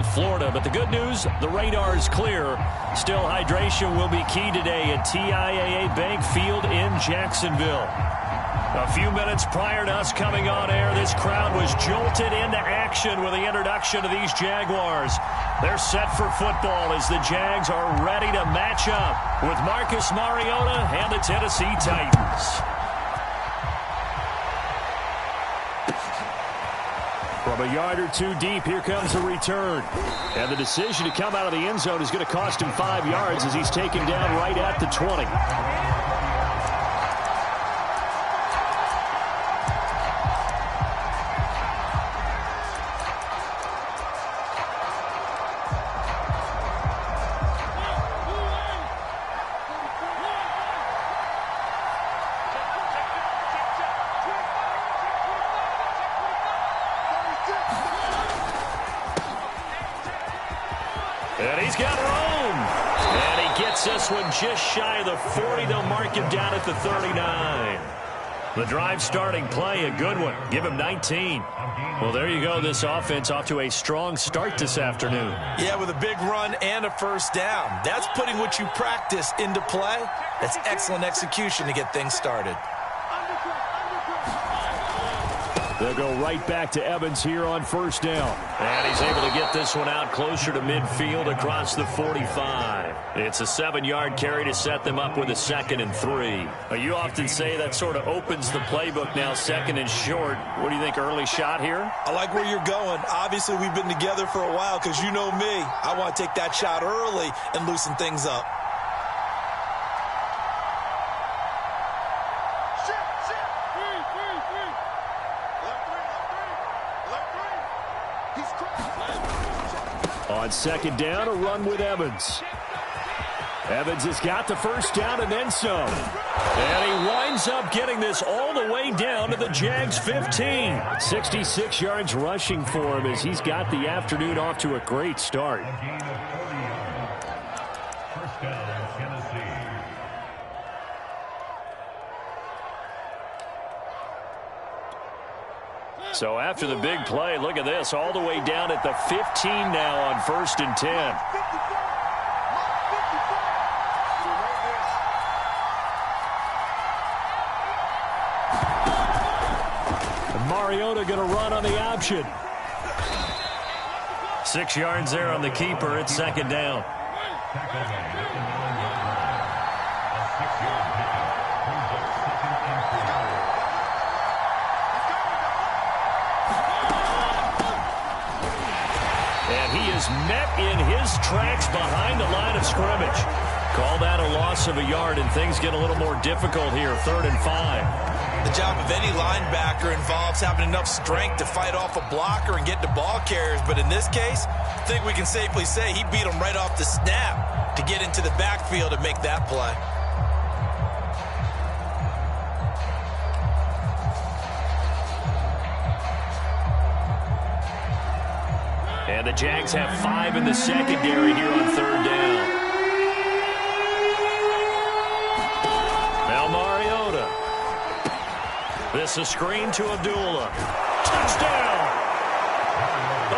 North Florida. But the good news, the radar is clear. Still, hydration will be key today at TIAA Bank Field in Jacksonville. A few minutes prior to us coming on air, this crowd was jolted into action with the introduction of these Jaguars. They're set for football as the Jags are ready to match up with Marcus Mariota and the Tennessee Titans. From a yard or two deep, here comes the return. And the decision to come out of the end zone is going to cost him 5 yards as he's taken down right at the 20. And he's got room. And he gets this one just shy of the 40. They'll mark him down at the 39. The drive starting play, a good one. Give him 19. Well, there you go. This offense off to a strong start this afternoon. Yeah, with a big run and a first down. That's putting what you practice into play. That's excellent execution to get things started. They'll go right back to Evans here on first down. And he's able to get this one out closer to midfield across the 45. It's a 7-yard carry to set them up with a 2nd and 3. You often say that sort of opens the playbook now, 2nd and short. What do you think, early shot here? I like where you're going. Obviously, we've been together for a while because you know me. I want to take that shot early and loosen things up. On 2nd down, a run with Evans. Evans has got the first down and then some. And he winds up getting this all the way down to the Jags 15. 66 yards rushing for him as he's got the afternoon off to a great start. So after the big play, look at this, all the way down at the 15 now on 1st and 10. And Mariota going to run on the option. 6 yards there on the keeper. It's 2nd down. Met in his tracks behind the line of scrimmage. Call that a loss of a yard, and things get a little more difficult here. 3rd and 5. The job of any linebacker involves having enough strength to fight off a blocker and get to ball carriers. But in this case, I think we can safely say he beat him right off the snap to get into the backfield and make that play. And the Jags have 5 in the secondary here on 3rd down. Now Mariota. This a screen to Abdullah. Touchdown!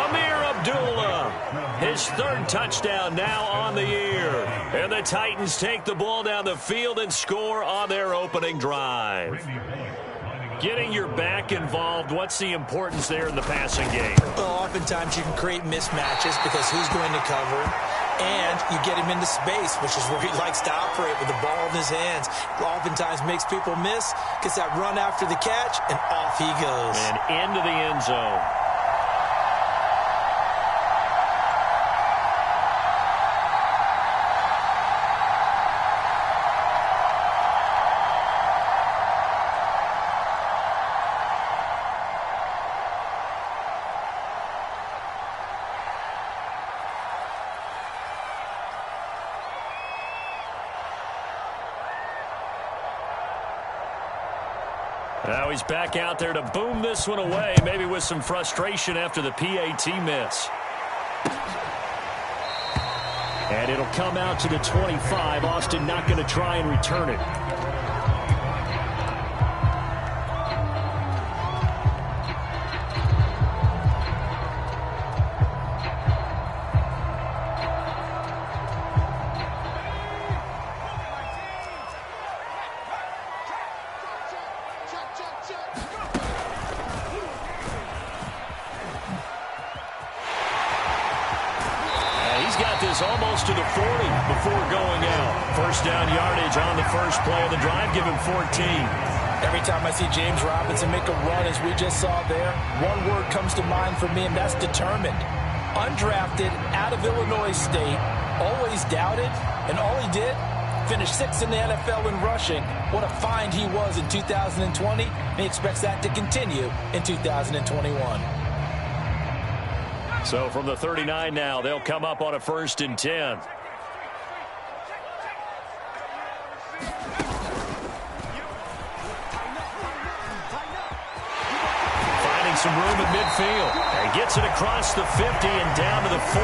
Amir Abdullah. His 3rd touchdown now on the year. And the Titans take the ball down the field and score on their opening drive. Getting your back involved, what's the importance there in the passing game? Well, oftentimes you can create mismatches because who's going to cover him, and you get him into space, which is where he likes to operate with the ball in his hands. Oftentimes makes people miss, gets that run after the catch, and off he goes. And into the end zone. Now he's back out there to boom this one away, maybe with some frustration after the PAT miss. And it'll come out to the 25. Austin not going to try and return it. He's got this almost to the 40 before going out. First down yardage on the first play of the drive. Give him 14. Every time I see James Robinson make a run, as we just saw there, one word comes to mind for me, and that's determined. Undrafted, out of Illinois State, always doubted, and all he did, finished 6th in the NFL in rushing. What a find he was in 2020, and he expects that to continue in 2021. So from the 39 now, they'll come up on a 1st and 10. Finding some room at midfield. And gets it across the 50 and down to the 48.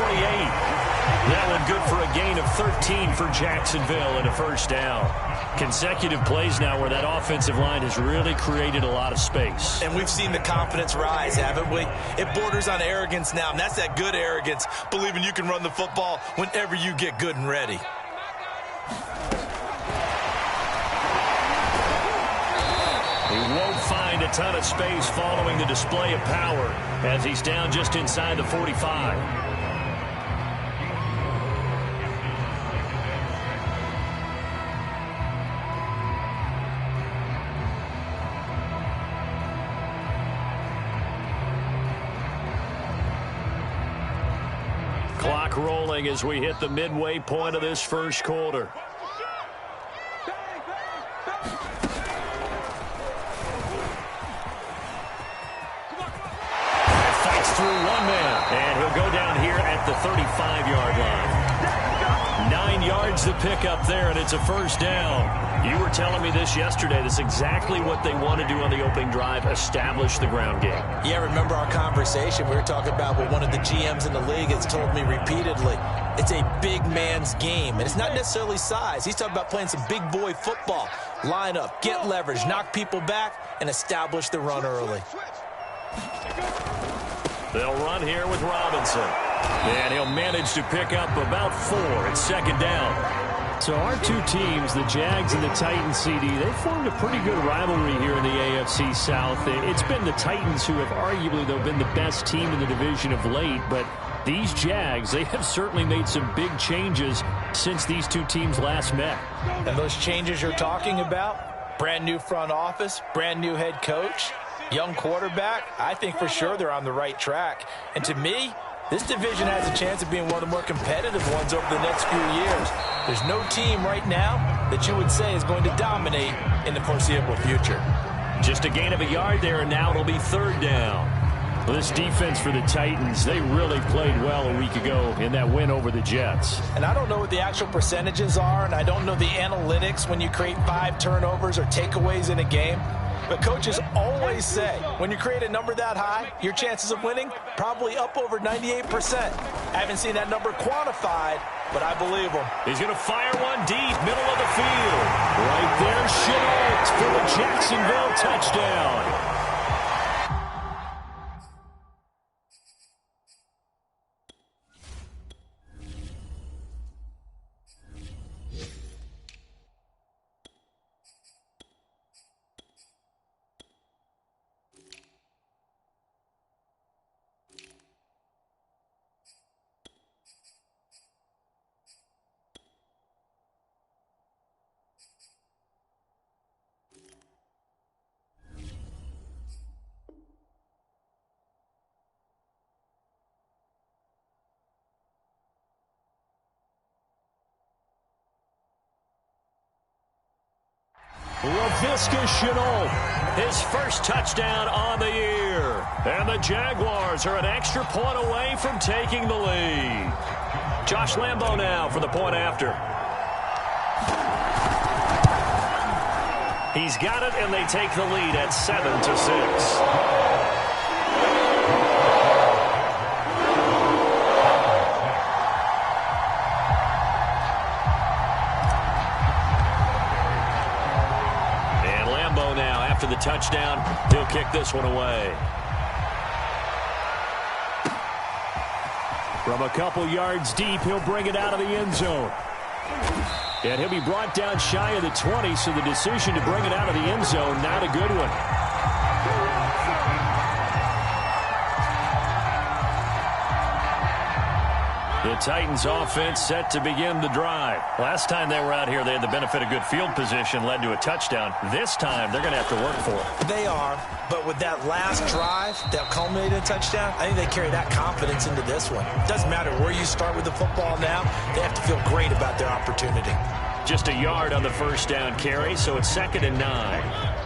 That one good for a gain of 13 for Jacksonville and a first down. Consecutive plays now where that offensive line has really created a lot of space. And we've seen the confidence rise, haven't we? It borders on arrogance now, and that's that good arrogance, believing you can run the football whenever you get good and ready. He won't find a ton of space following the display of power as he's down just inside the 45. Clock rolling as we hit the midway point of this first quarter. Fights through one man, and he'll go down here at the 35-yard line. 9 yards to pick up there, and it's a first down. You were telling me this yesterday. That's exactly what they want to do on the opening drive, establish the ground game. Yeah, remember our conversation. We were talking about what one of the GMs in the league has told me repeatedly. It's a big man's game, and it's not necessarily size. He's talking about playing some big boy football. Line up, get leverage, knock people back, and establish the run early. They'll run here with Robinson. And he'll manage to pick up about 4. It's second down. So our two teams, the Jags and the Titans, CD, they formed a pretty good rivalry here in the AFC South. It's been the Titans who have arguably, though, been the best team in the division of late. But these Jags, they have certainly made some big changes since these two teams last met. And those changes you're talking about, brand new front office, brand new head coach, young quarterback, I think for sure they're on the right track. And to me, this division has a chance of being one of the more competitive ones over the next few years. There's no team right now that you would say is going to dominate in the foreseeable future. Just a gain of a yard there, and now it'll be third down. Well, this defense for the Titans, they really played well a week ago in that win over the Jets. And I don't know what the actual percentages are, and I don't know the analytics when you create 5 turnovers or takeaways in a game. But coaches always say, when you create a number that high, your chances of winning probably up over 98%. I haven't seen that number quantified, but I believe him. He's going to fire one deep, middle of the field. Right there, Shenault for the Jacksonville touchdown. LaVisca Shenault, his first touchdown on the year. And the Jaguars are an extra point away from taking the lead. Josh Lambo now for the point after. He's got it, and they take the lead at 7-6. The touchdown, he'll kick this one away. From a couple yards deep, he'll bring it out of the end zone. And he'll be brought down shy of the 20, so the decision to bring it out of the end zone, not a good one. The Titans offense set to begin the drive. Last time they were out here, they had the benefit of good field position, led to a touchdown. This time, they're going to have to work for it. They are, but with that last drive that culminated in a touchdown, I think they carry that confidence into this one. It doesn't matter where you start with the football now. They have to feel great about their opportunity. Just a yard on the first down carry, so it's 2nd and 9.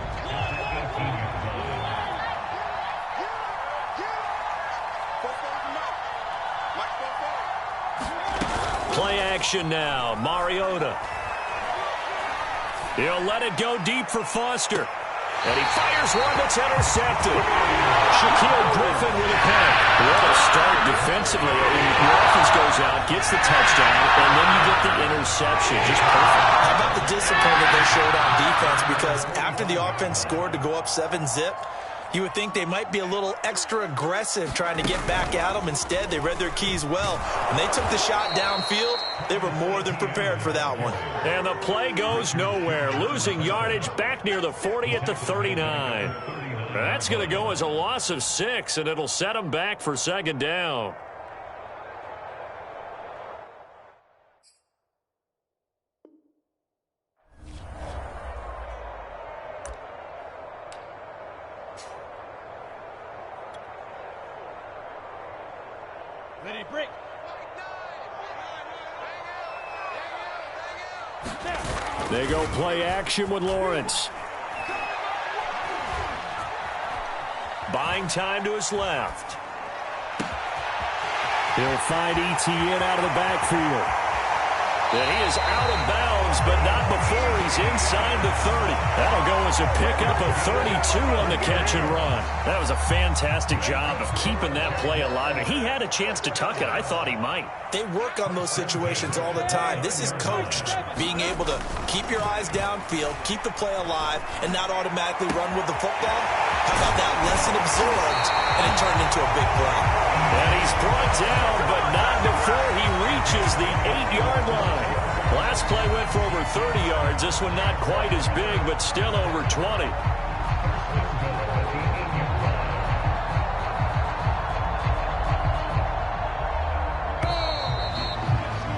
Play action now. Mariota. He'll let it go deep for Foster. And he fires one that's intercepted. Shaquille Griffin with a pick. What a start defensively. The offense goes out, gets the touchdown, and then you get the interception. Just perfect. How about the discipline that they showed on defense? Because after the offense scored to go up 7-zip, you would think they might be a little extra aggressive trying to get back at them. Instead, they read their keys well. When they took the shot downfield, they were more than prepared for that one. And the play goes nowhere. Losing yardage back near the 40 at the 39. That's going to go as a loss of 6, and it'll set them back for 2nd down. They go play action with Lawrence. Buying time to his left. He'll find ETN out of the backfield. And he is out of bounds, but not before he's inside the 30. That'll go as a pickup of 32 on the catch and run. That was a fantastic job of keeping that play alive. And he had a chance to tuck it. I thought he might. They work on those situations all the time. This is coached, being able to keep your eyes downfield, keep the play alive, and not automatically run with the football. How about that lesson absorbed, and it turned into a big play. And he's brought down, but not before he reaches the 8-yard line. Last play went for over 30 yards. This one not quite as big, but still over 20.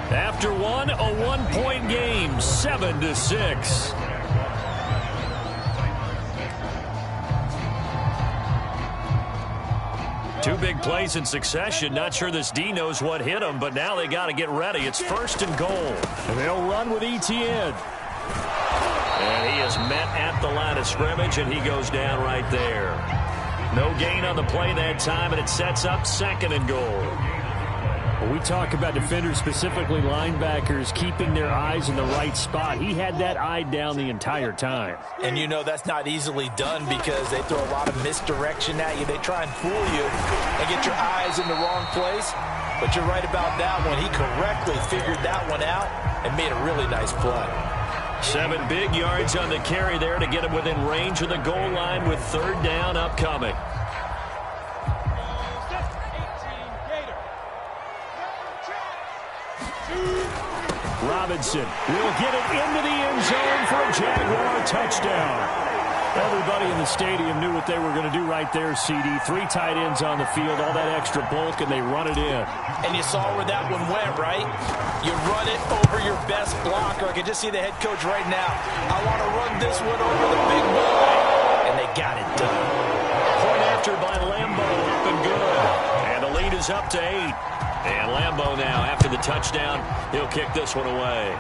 After one, a one-point game, 7-6. Two big plays in succession. Not sure this D knows what hit him, but now they got to get ready. It's 1st and goal. And they'll run with ETN. And he is met at the line of scrimmage, and he goes down right there. No gain on the play that time, and it sets up 2nd and goal. When we talk about defenders, specifically linebackers, keeping their eyes in the right spot, he had that eye down the entire time. And you know that's not easily done because they throw a lot of misdirection at you. They try and fool you and get your eyes in the wrong place. But you're right about that one. He correctly figured that one out and made a really nice play. 7 big yards on the carry there to get him within range of the goal line with 3rd down upcoming. Robinson will get it into the end zone for a Jaguar touchdown. Everybody in the stadium knew what they were going to do right there, CD. 3 tight ends on the field, all that extra bulk, and they run it in. And you saw where that one went, right? You run it over your best blocker. I can just see the head coach right now. I want to run this one over the big boy. And they got it done. Point after by Lambo, up and good. And the lead is up to 8. And Lambo now, after the touchdown, he'll kick this one away.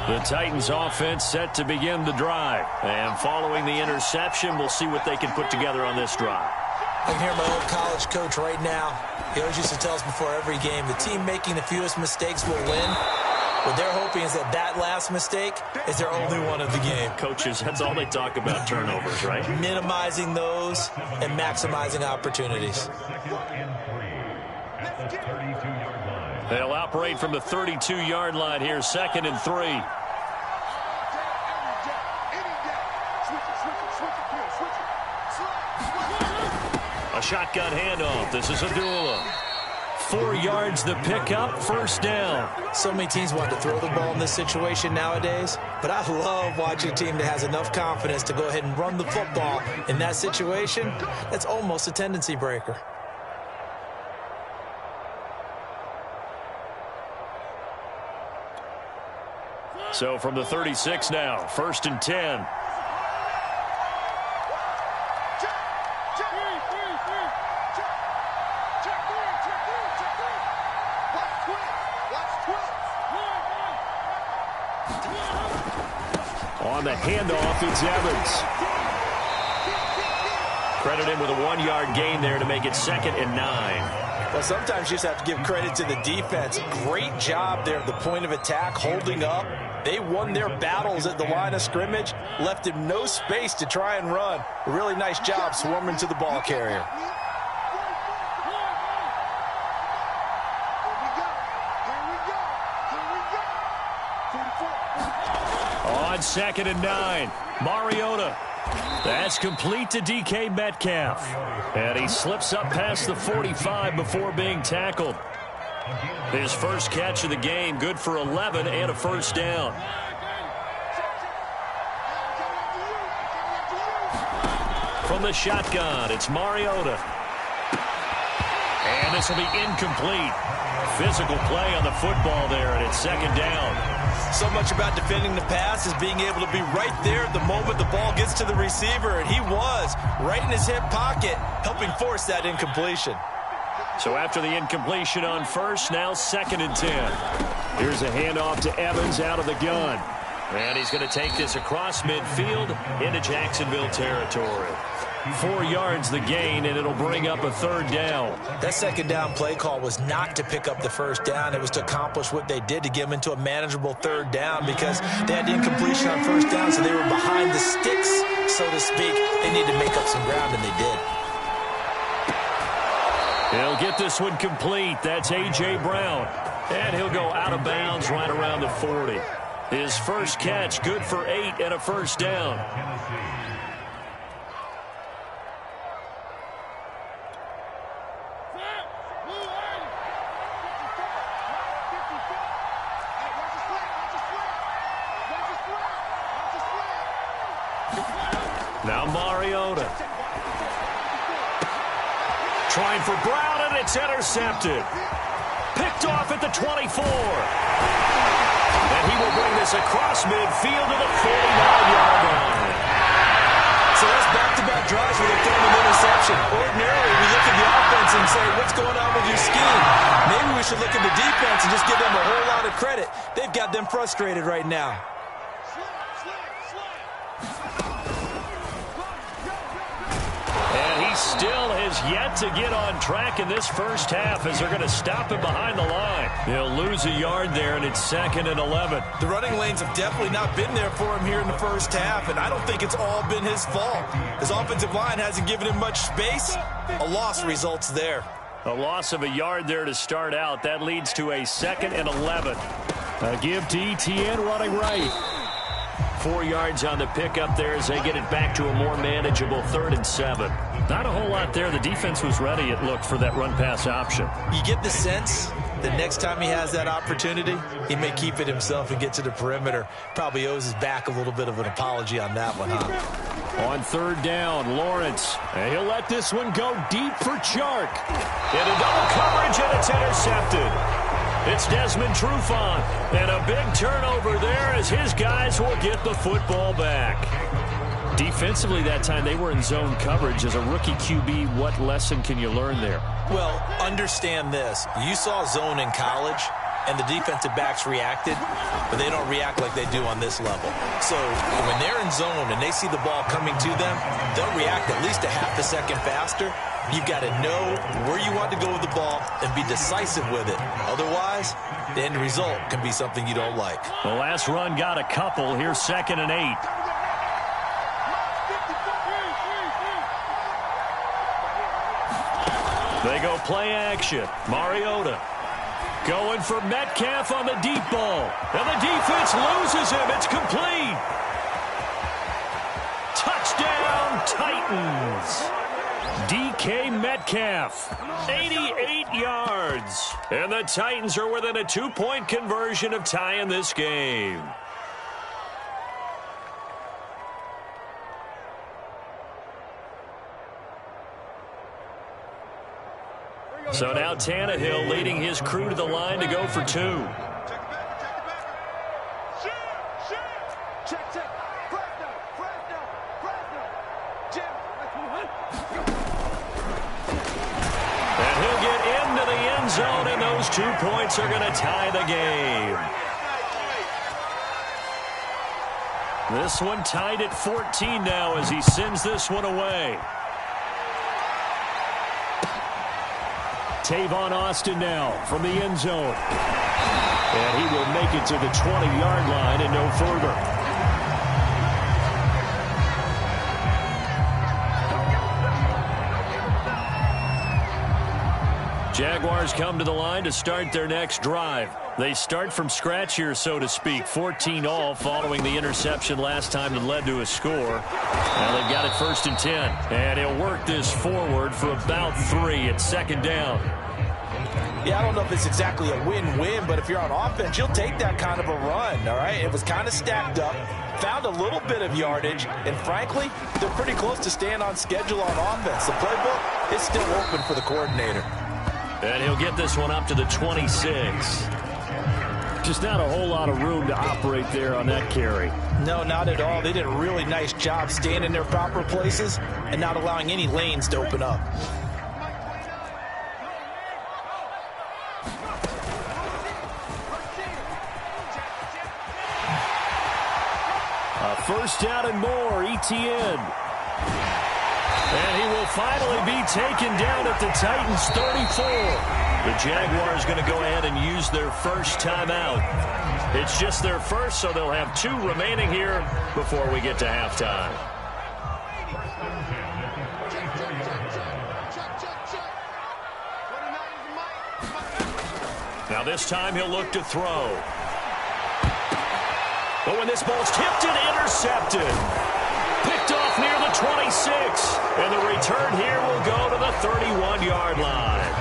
The Titans offense set to begin the drive. And following the interception, we'll see what they can put together on this drive. I can hear my old college coach right now. He always used to tell us before every game, the team making the fewest mistakes will win. What they're hoping is that that last mistake is their only one of the game. Coaches, that's all they talk about, turnovers, right? Minimizing those and maximizing opportunities. They'll operate from the 32-yard line here, 2nd and 3. A shotgun handoff. This is Abdullah. 4 yards the pickup, first down. So many teams want to throw the ball in this situation nowadays, but I love watching a team that has enough confidence to go ahead and run the football. In that situation, that's almost a tendency breaker. So from the 36 now, 1st and 10. On the handoff, it's Evans. Credit him with a 1-yard gain there to make it 2nd and 9. Well, sometimes you just have to give credit to the defense. Great job there at the point of attack, holding up. They won their battles at the line of scrimmage, left him no space to try and run. A really nice job swarming to the ball carrier. On 2nd and 9, Mariota. That's complete to DK Metcalf. And he slips up past the 45 before being tackled. His first catch of the game, good for 11 and a first down. From the shotgun, it's Mariota. And this will be incomplete. Physical play on the football there, and it's 2nd down. So much about defending the pass is being able to be right there the moment the ball gets to the receiver, and he was right in his hip pocket, helping force that incompletion. So after the incompletion on first, now 2nd and 10. Here's a handoff to Evans out of the gun. And he's going to take this across midfield into Jacksonville territory. 4 yards the gain, and it'll bring up a 3rd down. That 2nd down play call was not to pick up the first down. It was to accomplish what they did, to get them into a manageable 3rd down, because they had the incompletion on first down, so they were behind the sticks, so to speak. They needed to make up some ground, and they did. He'll get this one complete. That's A.J. Brown. And he'll go out of bounds right around the 40. His first catch, good for 8 and a first down. Now Mariota. Trying for Brown, and it's intercepted. Picked off at the 24. And he will bring this across midfield to the 49-yard line. So that's back-to-back drives where they're throwing an interception. Ordinarily, we look at the offense and say, what's going on with your scheme? Maybe we should look at the defense and just give them a whole lot of credit. They've got them frustrated right now. And he still has yet to get on track in this first half as they're going to stop him behind the line. They'll lose a yard there, and it's 2nd and 11. The running lanes have definitely not been there for him here in the first half, and I don't think it's all been his fault. His offensive line hasn't given him much space. A loss results there. A loss of a yard there to start out. That leads to a 2nd and 11. A give to Etienne running right. 4 yards on the pickup there as they get it back to a more manageable 3rd and 7. Not a whole lot there. The defense was ready, it looked, for that run-pass option. You get the sense that next time he has that opportunity, he may keep it himself and get to the perimeter. Probably owes his back a little bit of an apology on that one, huh? On 3rd down, Lawrence. And he'll let this one go deep for Chark. Into double coverage, and it's intercepted. It's Desmond Trufant, and a big turnover there as his guys will get the football back. Defensively that time, they were in zone coverage. As a rookie QB, what lesson can you learn there? Well, understand this. You saw zone in college, and the defensive backs reacted, but they don't react like they do on this level. So when they're in zone and they see the ball coming to them, they'll react at least a half a second faster. You've got to know where you want to go with the ball and be decisive with it. Otherwise, the end result can be something you don't like. The last run got a couple. Here's 2nd and 8. They go play action. Mariota going for Metcalf on the deep ball. And the defense loses him. It's complete. Touchdown, Titans. DK Metcalf, 88 yards. And the Titans are within a 2-point conversion of tying this game. So now Tannehill leading his crew to the line to go for 2. And he'll get into the end zone, and those 2 points are going to tie the game. This one tied at 14 now as he sends this one away. Tavon Austin now from the end zone. And he will make it to the 20-yard line and no further. Jaguars come to the line to start their next drive. They start from scratch here, so to speak. 14 all following the interception last time that led to a score. Now they've got it 1st and 10. And he'll work this forward for about 3 at 2nd down. Yeah, I don't know if it's exactly a win-win, but if you're on offense, you'll take that kind of a run, all right? It was kind of stacked up, found a little bit of yardage, and frankly, they're pretty close to staying on schedule on offense. The playbook is still open for the coordinator. And he'll get this one up to the 26. Just not a whole lot of room to operate there on that carry. No, not at all. They did a really nice job staying in their proper places and not allowing any lanes to open up. First down and more, ETN. And he will finally be taken down at the Titans' 34. The Jaguars going to go ahead and use their first timeout. It's just their first, so they'll have 2 remaining here before we get to halftime. Now this time he'll look to throw. But when this ball's tipped and intercepted. Picked off near the 26. And the return here will go to the 31-yard line.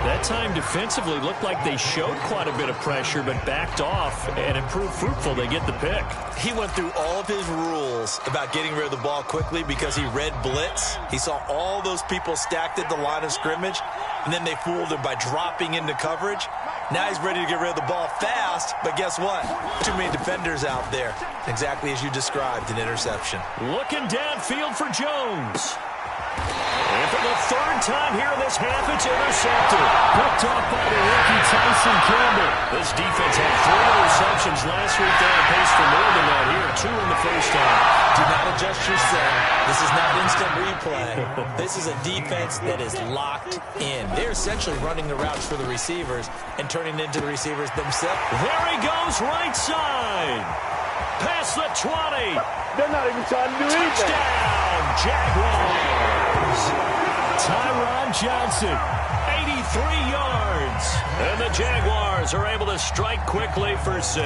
That time defensively looked like they showed quite a bit of pressure, but backed off, and it proved fruitful. They get the pick. He went through all of his rules about getting rid of the ball quickly because he read blitz. He saw all those people stacked at the line of scrimmage, and then they fooled him by dropping into coverage. Now he's ready to get rid of the ball fast, but guess what? Too many defenders out there. Exactly as you described, an interception. Looking downfield for Jones. And for the 3rd time here in this half, it's intercepted. Picked off by the rookie Tyson Campbell. This defense had 3 interceptions last week. They're on pace for more than that here. 2 in the first half. Do not adjust your set. This is not instant replay. This is a defense that is locked in. They're essentially running the routes for the receivers and turning into the receivers themselves. There he goes, right side. Past the 20. They're not even trying to do anything. Touchdown, Jaguars. Tyron Johnson, 83 yards. And the Jaguars are able to strike quickly for 6.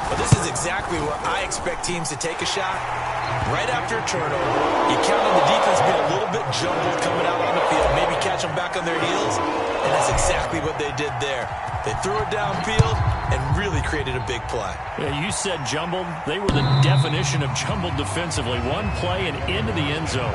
Well, this is exactly where I expect teams to take a shot. Right after a turnover, you count on the defense being a little bit jumbled coming out on the field, maybe catch them back on their heels, and that's exactly what they did there. They threw it downfield and really created a big play. Yeah, you said jumbled. They were the definition of jumbled defensively. One play and into the end zone.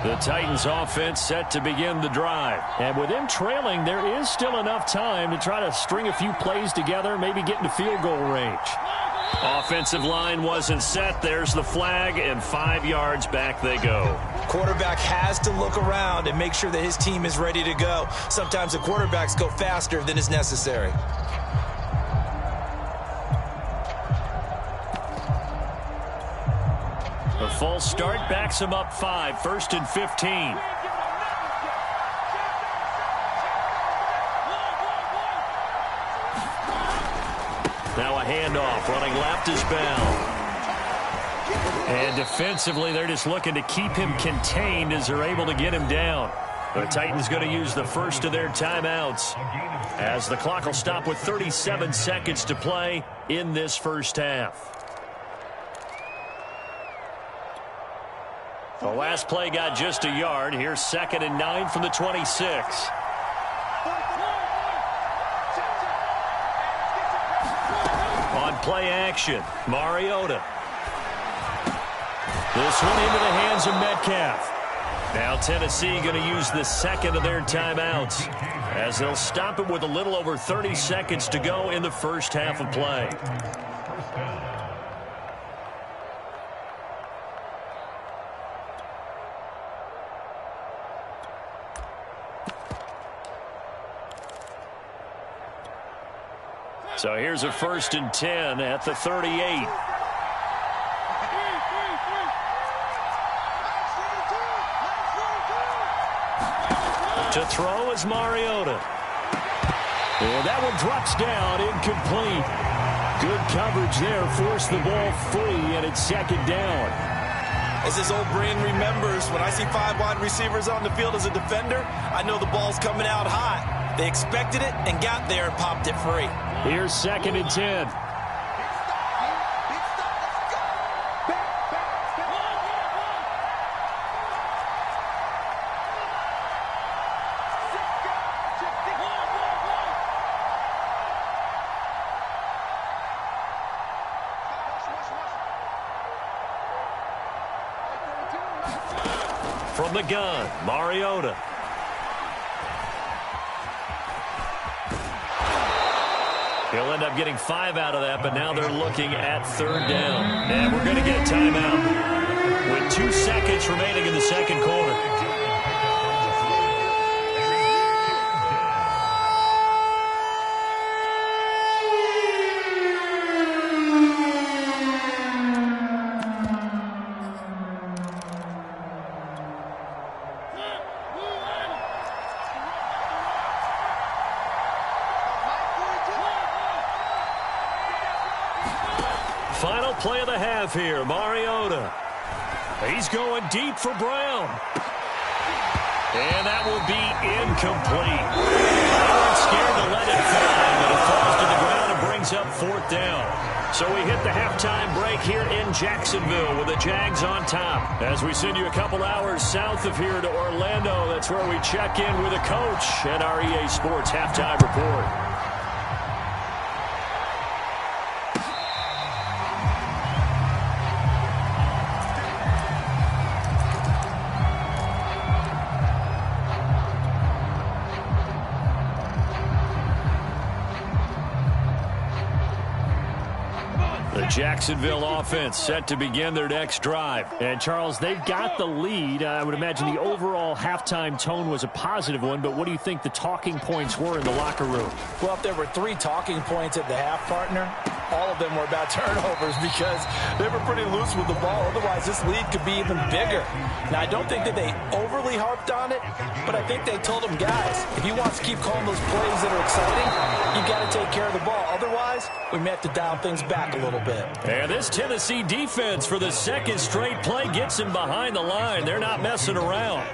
The Titans offense set to begin the drive. And with them trailing, there is still enough time to try to string a few plays together, maybe get into field goal range. Offensive line wasn't set. There's the flag, and 5 yards back they go. Quarterback has to look around and make sure that his team is ready to go. Sometimes the quarterbacks go faster than is necessary. A false start backs him up 5, 1st and 15. Now a handoff, running left is Bell. And defensively, they're just looking to keep him contained as they're able to get him down. The Titans going to use the first of their timeouts as the clock will stop with 37 seconds to play in this first half. The last play got just a yard. Here's 2nd and 9 from the 26. On play action, Mariota. This one into the hands of Metcalf. Now Tennessee going to use the second of their timeouts as they'll stop it with a little over 30 seconds to go in the first half of play. So here's a 1st and 10 at the 38. To throw is Mariota. And that one drops down, incomplete. Good coverage there, forced the ball free, and it's 2nd down. As his old brain remembers, when I see 5 wide receivers on the field as a defender, I know the ball's coming out hot. They expected it and got there and popped it free. Here's 2nd and 10. From the gun, Mariota. He'll end up getting 5 out of that, but now they're looking at 3rd down. And we're going to get a timeout with 2 seconds remaining in the second quarter. Final play of the half here, Mariota. He's going deep for Brown. And that will be incomplete. They weren't scared to let it fly, but it falls to the ground and brings up 4th down. So we hit the halftime break here in Jacksonville with the Jags on top. As we send you a couple hours south of here to Orlando, that's where we check in with a coach at our EA Sports Halftime Report. Jacksonville offense set to begin their next drive. And, Charles, they've got the lead. I would imagine the overall halftime tone was a positive one, but what do you think the talking points were in the locker room? Well, if there were 3 talking points at the half, partner, all of them were about turnovers because they were pretty loose with the ball. Otherwise, this lead could be even bigger. Now, I don't think that they overly harped on it, but I think they told them, guys, if you want to keep calling those plays that are exciting, you've got to take care of the ball. Otherwise, we may have to dial things back a little bit. And this Tennessee defense for the 2nd straight play gets him behind the line. They're not messing around.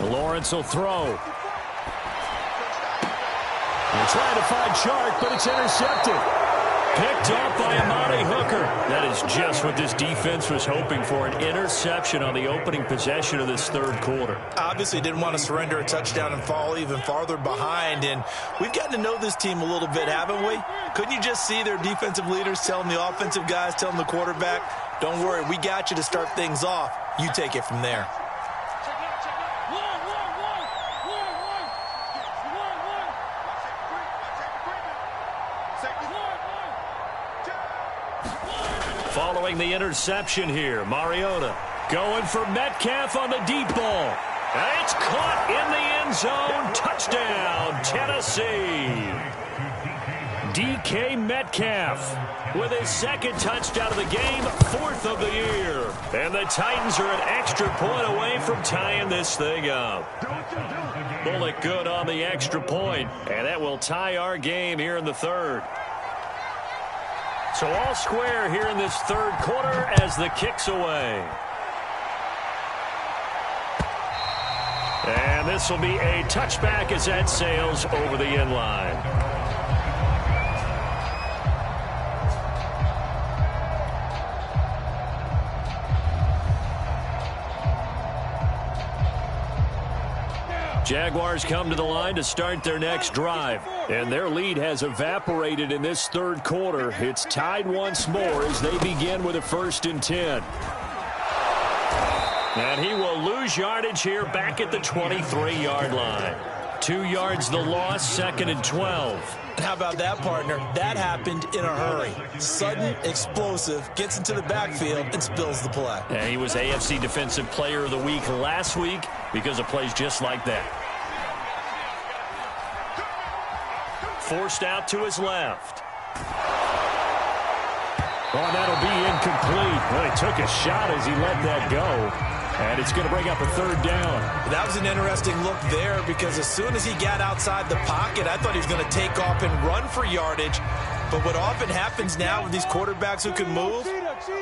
Lawrence will throw. They're trying to find Chark, but it's intercepted. Picked up by Amani Hooker. That is just what this defense was hoping for, an interception on the opening possession of this 3rd quarter. Obviously didn't want to surrender a touchdown and fall even farther behind, and we've gotten to know this team a little bit, haven't we? Couldn't you just see their defensive leaders telling the offensive guys, telling the quarterback, don't worry, we got you to start things off. You take it from there. Following the interception here, Mariota going for Metcalf on the deep ball. And it's caught in the end zone. Touchdown, Tennessee. DK Metcalf with his 2nd touchdown of the game, 4th of the year. And the Titans are an extra point away from tying this thing up. Bullock good on the extra point, and that will tie our game here in the 3rd. So all square here in this third quarter as the kick's away. And this will be a touchback as that sails over the end line. Jaguars come to the line to start their next drive. And their lead has evaporated in this third quarter. It's tied once more as they begin with a 1st and 10. And he will lose yardage here back at the 23-yard line. 2 yards the loss, 2nd and 12. How about that, partner? That happened in a hurry. Sudden, explosive, gets into the backfield, and spills the play. And he was AFC Defensive Player of the Week last week because of plays just like that. Forced out to his left. Oh, that'll be incomplete. Well, he took a shot as he let that go. And it's going to bring up a 3rd down. That was an interesting look there because as soon as he got outside the pocket, I thought he was going to take off and run for yardage. But what often happens now with these quarterbacks who can move,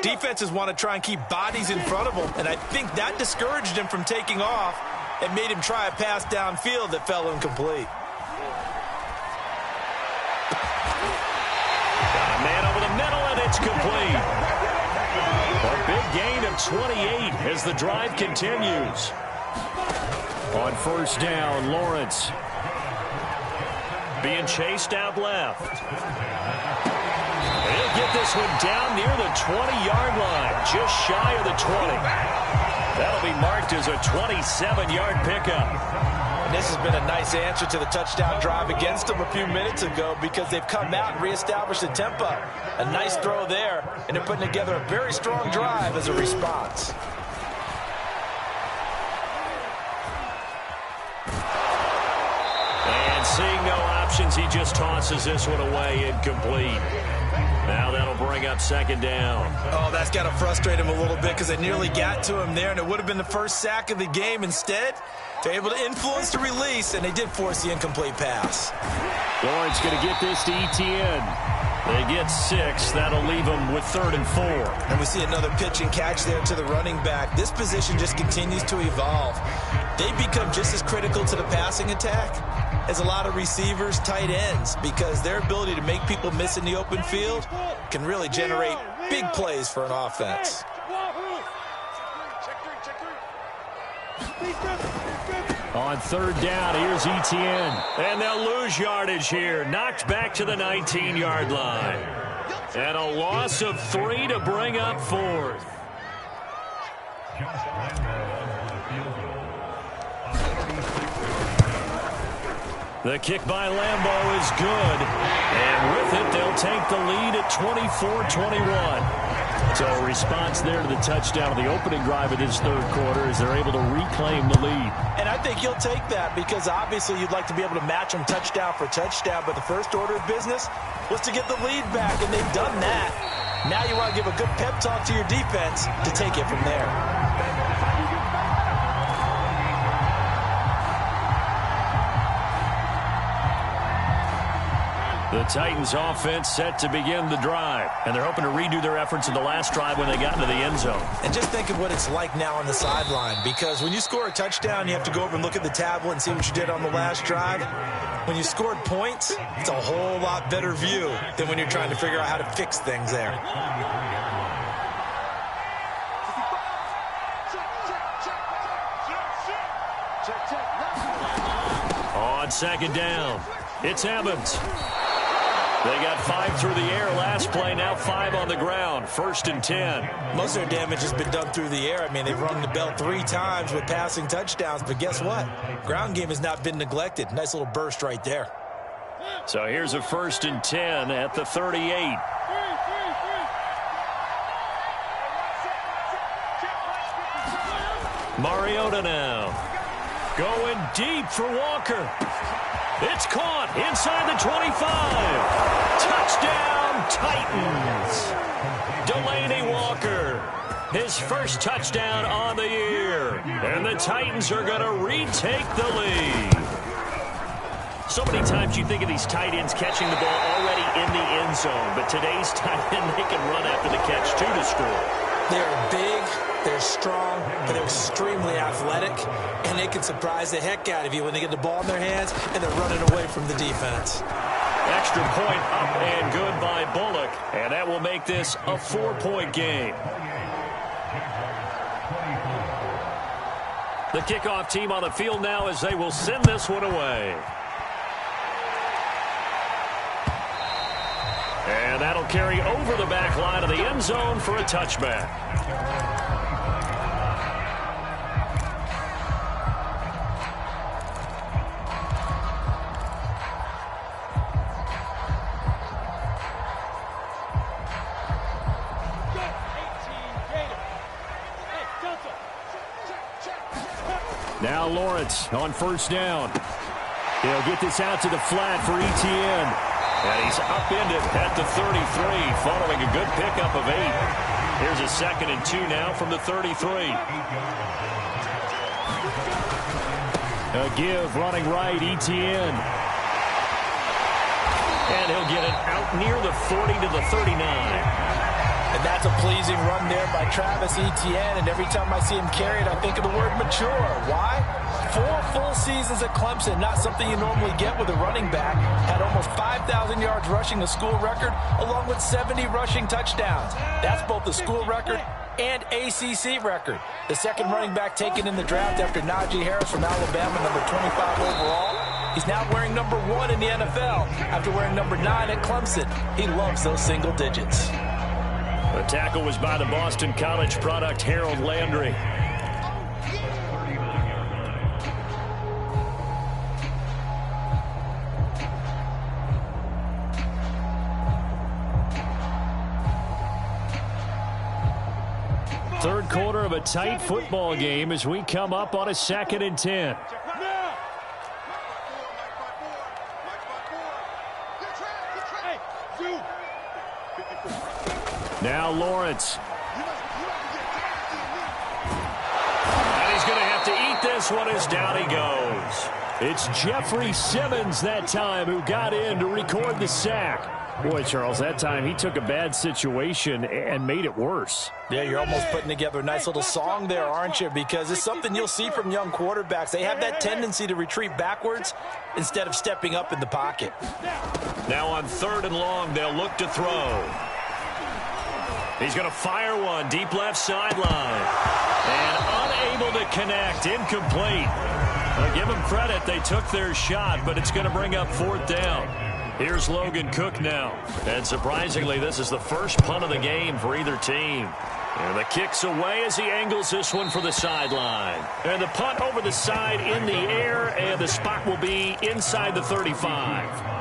defenses want to try and keep bodies in front of them. And I think that discouraged him from taking off and made him try a pass downfield that fell incomplete. Got a man over the middle, and it's complete. A big gain of 28 as the drive continues. On 1st down, Lawrence. Being chased out left. He'll get this one down near the 20-yard line, just shy of the 20. That'll be marked as a 27-yard pickup. And this has been a nice answer to the touchdown drive against them a few minutes ago because they've come out and reestablished the tempo. A nice throw there, and they're putting together a very strong drive as a response. And seeing no options, he just tosses this one away, incomplete. Now that'll bring up 2nd down. Oh, that's got to frustrate him a little bit because they nearly got to him there, and it would have been the first sack of the game. Instead, they're able to influence the release, and they did force the incomplete pass. Lawrence going to get this to Etienne. They get 6. That'll leave them with 3rd and 4. And we see another pitch and catch there to the running back. This position just continues to evolve. They become just as critical to the passing attack as a lot of receivers, tight ends, because their ability to make people miss in the open field can really generate big plays for an offense. On 3rd down, here's Etienne. And they'll lose yardage here. Knocked back to the 19-yard line. And a loss of 3 to bring up 4th. The kick by Lambeau is good. And with it, they'll take the lead at 24-21. So a response there to the touchdown of the opening drive of this third quarter as they're able to reclaim the lead. And I think you'll take that because obviously you'd like to be able to match them touchdown for touchdown, but the first order of business was to get the lead back, and they've done that. Now you want to give a good pep talk to your defense to take it from there. The Titans offense set to begin the drive. And they're hoping to redo their efforts in the last drive when they got into the end zone. And just think of what it's like now on the sideline, because when you score a touchdown, you have to go over and look at the tablet and see what you did on the last drive. When you scored points, it's a whole lot better view than when you're trying to figure out how to fix things there. On 2nd down, it's Evans. They got 5 through the air last play, now 5 on the ground. 1st and 10. Most of their damage has been done through the air. I mean, they've rung the bell 3 times with passing touchdowns, but guess what? Ground game has not been neglected. Nice little burst right there. So here's a 1st and 10 at the 38. Mariota now. Going deep for Walker. It's caught inside the 25. Touchdown, Titans. Delaney Walker, his first touchdown on the year. And the Titans are going to retake the lead. So many times you think of these tight ends catching the ball already in the end zone, but today's tight end, they can run after the catch too to score. They're big, they're strong, but they're extremely athletic, and they can surprise the heck out of you when they get the ball in their hands and they're running away from the defense. Extra point up and good by Bullock, and that will make this a 4-point game. The kickoff team on the field now as they will send this one away. And that'll carry over the back line of the end zone for a touchback. Now Lawrence on first down. He'll get this out to the flat for Etienne. And he's upended at the 33, following a good pickup of 8. Here's a 2nd and 2 now from the 33. A give running right, Etienne. And he'll get it out near the 40 to the 39. And that's a pleasing run there by Travis Etienne, and every time I see him carry it, I think of the word mature. Why? 4 full seasons at Clemson, not something you normally get with a running back. Had almost 5,000 yards rushing, the school record, along with 70 rushing touchdowns. That's both the school record and ACC record. The second running back taken in the draft after Najee Harris from Alabama, number 25 overall. He's now wearing number 1 in the NFL after wearing number 9 at Clemson. He loves those single digits. The tackle was by the Boston College product, Harold Landry. Third quarter of a tight football game as we come up on a 2nd and 10. Now Lawrence. And he's going to have to eat this one as down he goes. It's Jeffrey Simmons that time who got in to record the sack. Boy, Charles, that time he took a bad situation and made it worse. Yeah, you're almost putting together a nice little song there, aren't you? Because it's something you'll see from young quarterbacks. They have that tendency to retreat backwards instead of stepping up in the pocket. Now on 3rd and long, they'll look to throw. He's going to fire one deep left sideline. And unable to connect, incomplete. I'll give them credit, they took their shot, but it's going to bring up 4th down. Here's Logan Cook now. And surprisingly, this is the first punt of the game for either team. And the kick's away as he angles this one for the sideline. And the punt over the side in the air, and the spot will be inside the 35.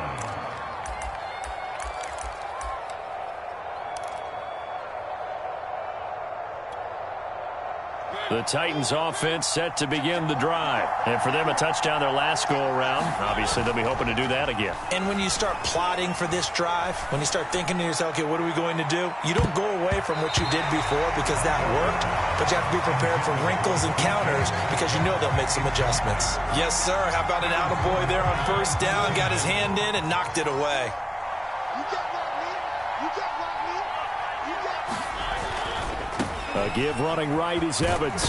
The Titans offense set to begin the drive. And for them, a touchdown their last go-around. Obviously, they'll be hoping to do that again. And when you start plotting for this drive, when you start thinking to yourself, okay, what are we going to do? You don't go away from what you did before because that worked, but you have to be prepared for wrinkles and counters because you know they'll make some adjustments. Yes, sir. How about an attaboy there on first down? Got his hand in and knocked it away. A give running right is Evans.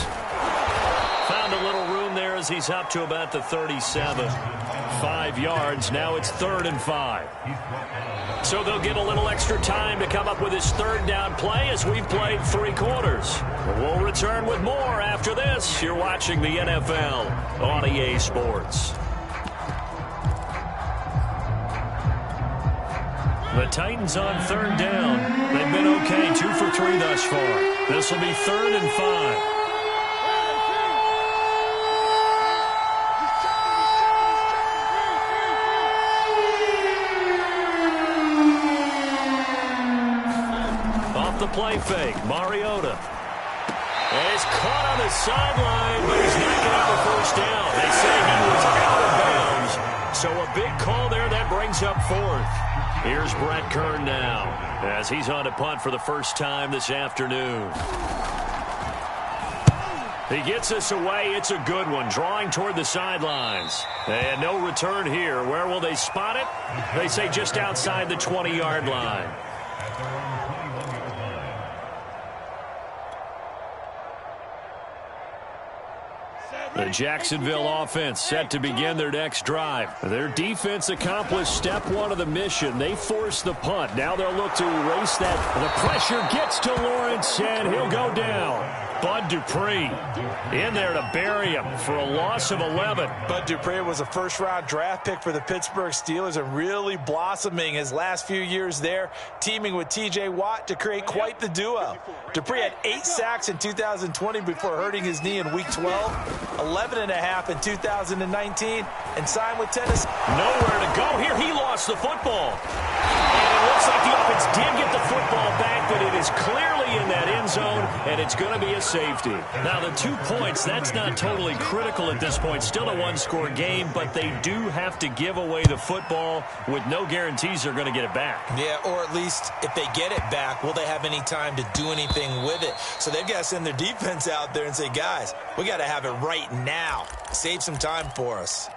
Found a little room there as he's up to about the 37. 5 yards. Now it's 3rd and 5. So they'll get a little extra time to come up with his 3rd down play as we've played 3 quarters. We'll return with more after this. You're watching the NFL on EA Sports. The Titans on 3rd down. They've been okay, 2 for 3 thus far. This will be 3rd and 5. Off the play fake, Mariota. And he's caught on the sideline, but he's not going to have a first down. They say he was out of bounds. So a big call there that brings up 4th. Here's Brett Kern now as he's on to punt for the first time this afternoon. He gets this away. It's a good one, drawing toward the sidelines. And no return here. Where will they spot it? They say just outside the 20-yard line. The Jacksonville offense set to begin their next drive. Their defense accomplished step one of the mission. They forced the punt. Now they'll look to erase that. The pressure gets to Lawrence, and he'll go down. Bud Dupree in there to bury him for a loss of 11. Bud Dupree was a first-round draft pick for the Pittsburgh Steelers and really blossoming his last few years there, teaming with T.J. Watt to create quite the duo. Dupree had 8 sacks in 2020 before hurting his knee in Week 12, 11.5 in 2019, and signed with Tennessee. Nowhere to go here. He lost the football. And it looks like the offense did get the football back, but it is clearly in that end zone, and it's going to be a safety. Now, the 2 points, that's not totally critical at this point. Still a one-score game, but they do have to give away the football with no guarantees they're going to get it back. Yeah, or at least if they get it back, will they have any time to do anything with it? So they've got to send their defense out there and say, guys, we got to have it right now. Save some time for us.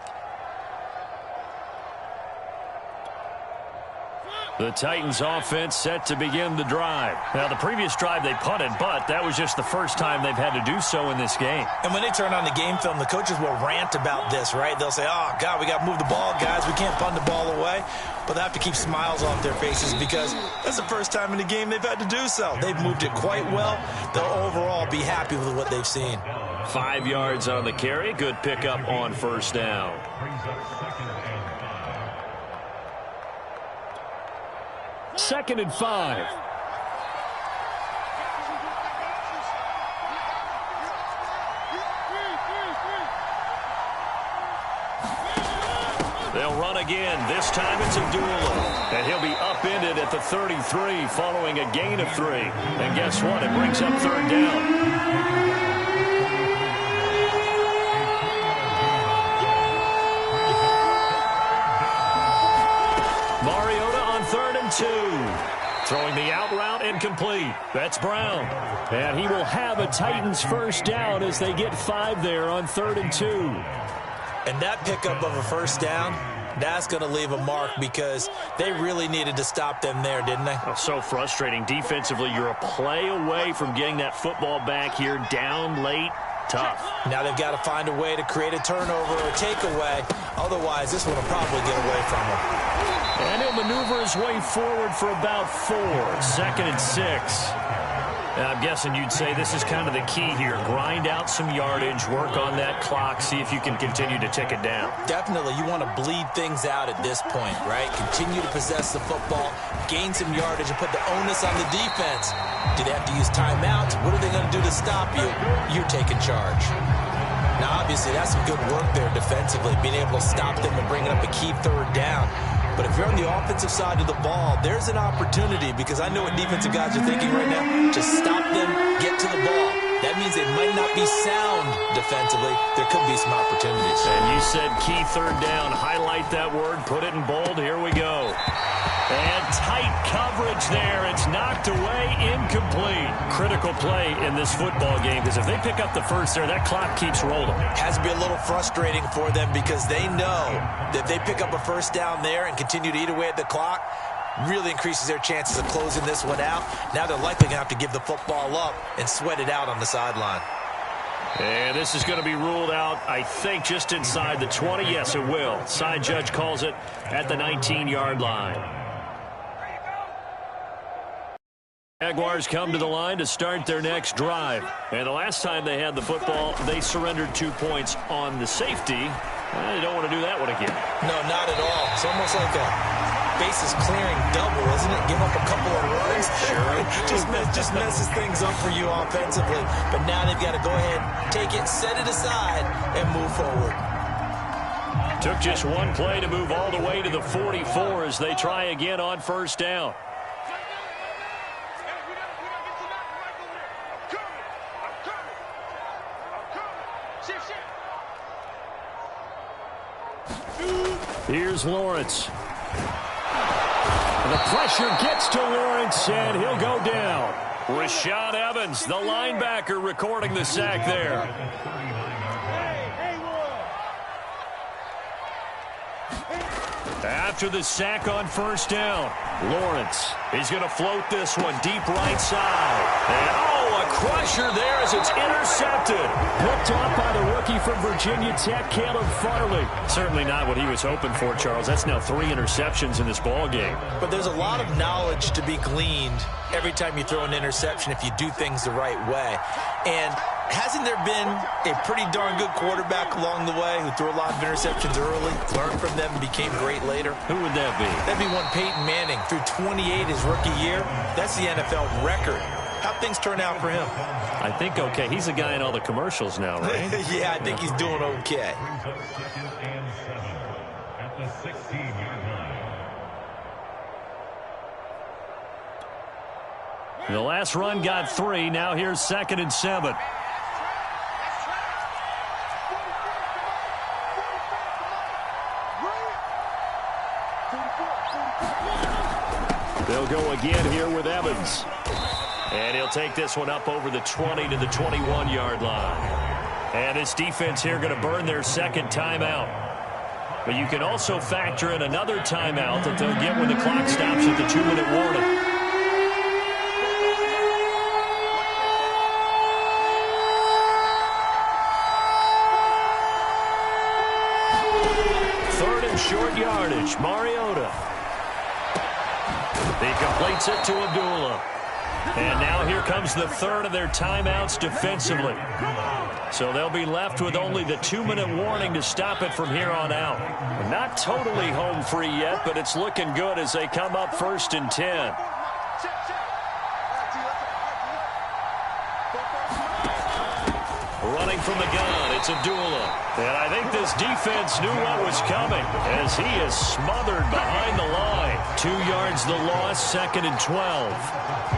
The Titans offense set to begin the drive. Now, the previous drive they punted, but that was just the first time they've had to do so in this game. And when they turn on the game film, the coaches will rant about this, right? They'll say, oh, God, we got to move the ball, guys. We can't punt the ball away. But they have to keep smiles off their faces because that's the first time in the game they've had to do so. They've moved it quite well. They'll overall be happy with what they've seen. 5 yards on the carry. Good pickup on first down. Second and 5. They'll run again. This time it's Abdullah. And he'll be upended at the 33 following a gain of 3. And guess what? It brings up third down. Third and 2. Throwing the out route incomplete. That's Brown. And he will have a Titans first down as they get 5 there on 3rd and 2. And that pickup of a first down, that's going to leave a mark because they really needed to stop them there, didn't they? Oh, so frustrating. Defensively, you're a play away from getting that football back here down late. Tough. Now they've got to find a way to create a turnover or a takeaway. Otherwise, this one will probably get away from them. And he'll maneuver his way forward for about 4. 2nd and 6. Now, I'm guessing you'd say this is kind of the key here. Grind out some yardage, work on that clock, see if you can continue to tick it down. Definitely. You want to bleed things out at this point, right? Continue to possess the football, gain some yardage, and put the onus on the defense. Do they have to use timeouts? What are they going to do to stop you? You're taking charge. Now, obviously, that's some good work there defensively, being able to stop them and bringing up a key third down. But if you're on the offensive side of the ball, there's an opportunity because I know what defensive guys are thinking right now. Just stop them, get to the ball. That means they might not be sound defensively. There could be some opportunities. And you said key third down. Highlight that word. Put it in bold. Here we go. And tight coverage there. It's knocked away, incomplete. Critical play in this football game because if they pick up the first there, that clock keeps rolling. Has to be a little frustrating for them because they know that if they pick up a first down there and continue to eat away at the clock, really increases their chances of closing this one out. Now they're likely going to have to give the football up and sweat it out on the sideline. And this is going to be ruled out, I think, just inside the 20. Yes, it will. Side judge calls it at the 19-yard line. Jaguars come to the line to start their next drive. And the last time they had the football, they surrendered 2 points on the safety. They don't want to do that one again. No, not at all. It's almost like a bases clearing double, isn't it? Give up a couple of runs. Sure. just messes things up for you offensively. But now they've got to go ahead, take it, set it aside, and move forward. Took just one play to move all the way to the 44 as they try again on first down. Here's Lawrence. And the pressure gets to Lawrence, and he'll go down. Rashad Evans, the linebacker, recording the sack there. After the sack on first down, Lawrence, he's going to float this one deep right side. And, a crusher there as it's intercepted. Picked off by the rookie from Virginia Tech, Caleb Farley. Certainly not what he was hoping for, Charles. That's now 3 interceptions in this ball game. But there's a lot of knowledge to be gleaned every time you throw an interception if you do things the right way. And hasn't there been a pretty darn good quarterback along the way who threw a lot of interceptions early, learned from them, and became great later? Who would that be? That'd be one Peyton Manning. Threw 28 his rookie year. That's the NFL record. How'd things turn out for him? I think okay. He's a guy in all the commercials now, right? Yeah, I think he's doing okay. The last run got 3. Now here's 2nd and 7. They'll go again here with Evans. And he'll take this one up over the 20 to the 21-yard line. And this defense here going to burn their second timeout. But you can also factor in another timeout that they'll get when the clock stops at the 2-minute warning. Short yardage, Mariota. He completes it to Abdullah. And now here comes the third of their timeouts defensively. So they'll be left with only the 2-minute warning to stop it from here on out. Not totally home free yet, but it's looking good as they come up 1st and 10. Running from the gun, it's Abdullah. And I think this defense knew what was coming as he is smothered behind the line. 2 yards the loss, 2nd and 12.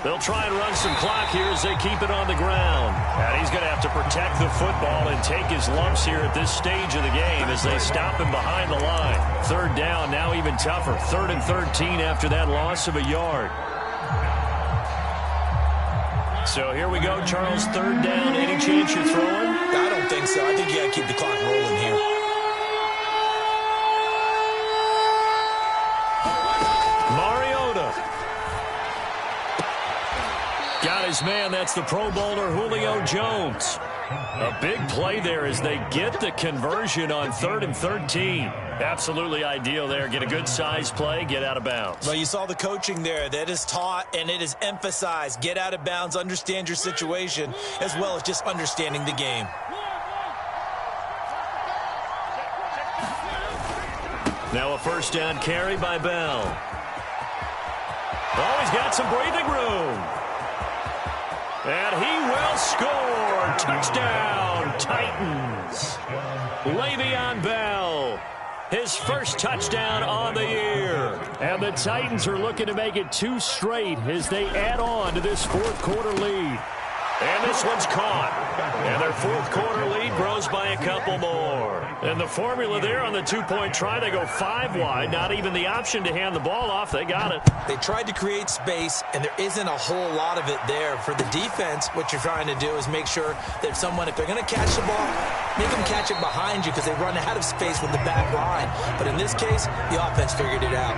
They'll try and run some clock here as they keep it on the ground. And he's going to have to protect the football and take his lumps here at this stage of the game as they stop him behind the line. 3rd down, now even tougher. 3rd and 13 after that loss of a yard. So here we go, Charles. 3rd down. Any chance you're throwing? I don't think so. I think you got to keep the clock rolling here. Got his man. That's the Pro Bowler Julio Jones. A big play there as they get the conversion on 3rd and 13. Absolutely ideal there. Get a good size play, get out of bounds. Well, you saw the coaching there. That is taught and it is emphasized. Get out of bounds, understand your situation, as well as just understanding the game. Now a 1st down carry by Bell. Oh, he's got some breathing room. And he will score. Touchdown, Titans. Le'Veon Bell, his first touchdown on the year. And the Titans are looking to make it 2 straight as they add on to this 4th quarter lead. And this one's caught. And their 4th quarter lead grows by a couple more. And the formula there on the 2-point try, they go 5 wide. Not even the option to hand the ball off. They got it. They tried to create space, and there isn't a whole lot of it there. For the defense, what you're trying to do is make sure that if they're going to catch the ball, make them catch it behind you because they run out of space with the back line. But in this case, the offense figured it out.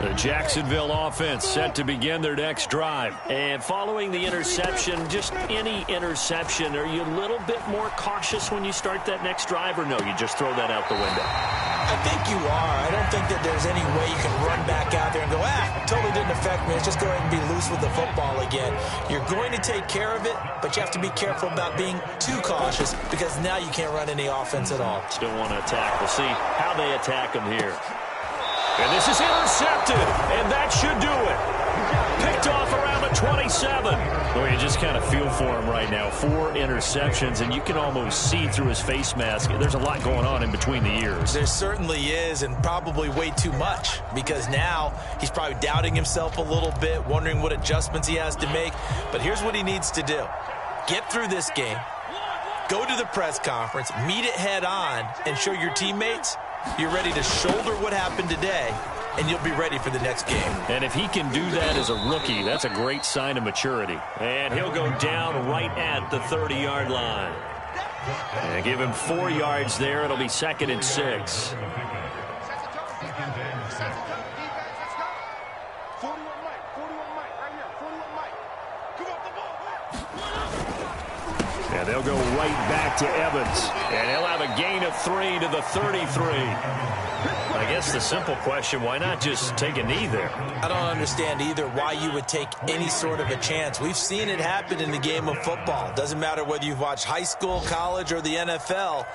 The Jacksonville offense set to begin their next drive. And following the interception, just any interception, are you a little bit more cautious when you start that next drive, or no, you just throw that out the window? I think you are. I don't think that there's any way you can run back out there and go, totally didn't affect me. Let's just go ahead and be loose with the football again. You're going to take care of it, but you have to be careful about being too cautious because now you can't run any offense at all. Still want to attack. We'll see how they attack them here. And this is intercepted, and that should do it. Picked off around the 27. Well, you just kind of feel for him right now. 4 interceptions, and you can almost see through his face mask. There's a lot going on in between the ears. There certainly is, and probably way too much, because now he's probably doubting himself a little bit, wondering what adjustments he has to make. But here's what he needs to do. Get through this game, go to the press conference, meet it head on, and show your teammates you're ready to shoulder what happened today, and you'll be ready for the next game. And if he can do that as a rookie, that's a great sign of maturity. And he'll go down right at the 30-yard line. And give him 4 yards there. It'll be 2nd and 6. And they'll go right back to Evans. And he'll have a gain of 3 to the 33. I guess the simple question, why not just take a knee there? I don't understand either why you would take any sort of a chance. We've seen it happen in the game of football. Doesn't matter whether you've watched high school, college, or the NFL.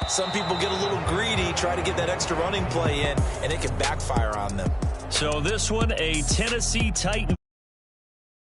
Some people get a little greedy, try to get that extra running play in, and it can backfire on them. So this one, a Tennessee Titan.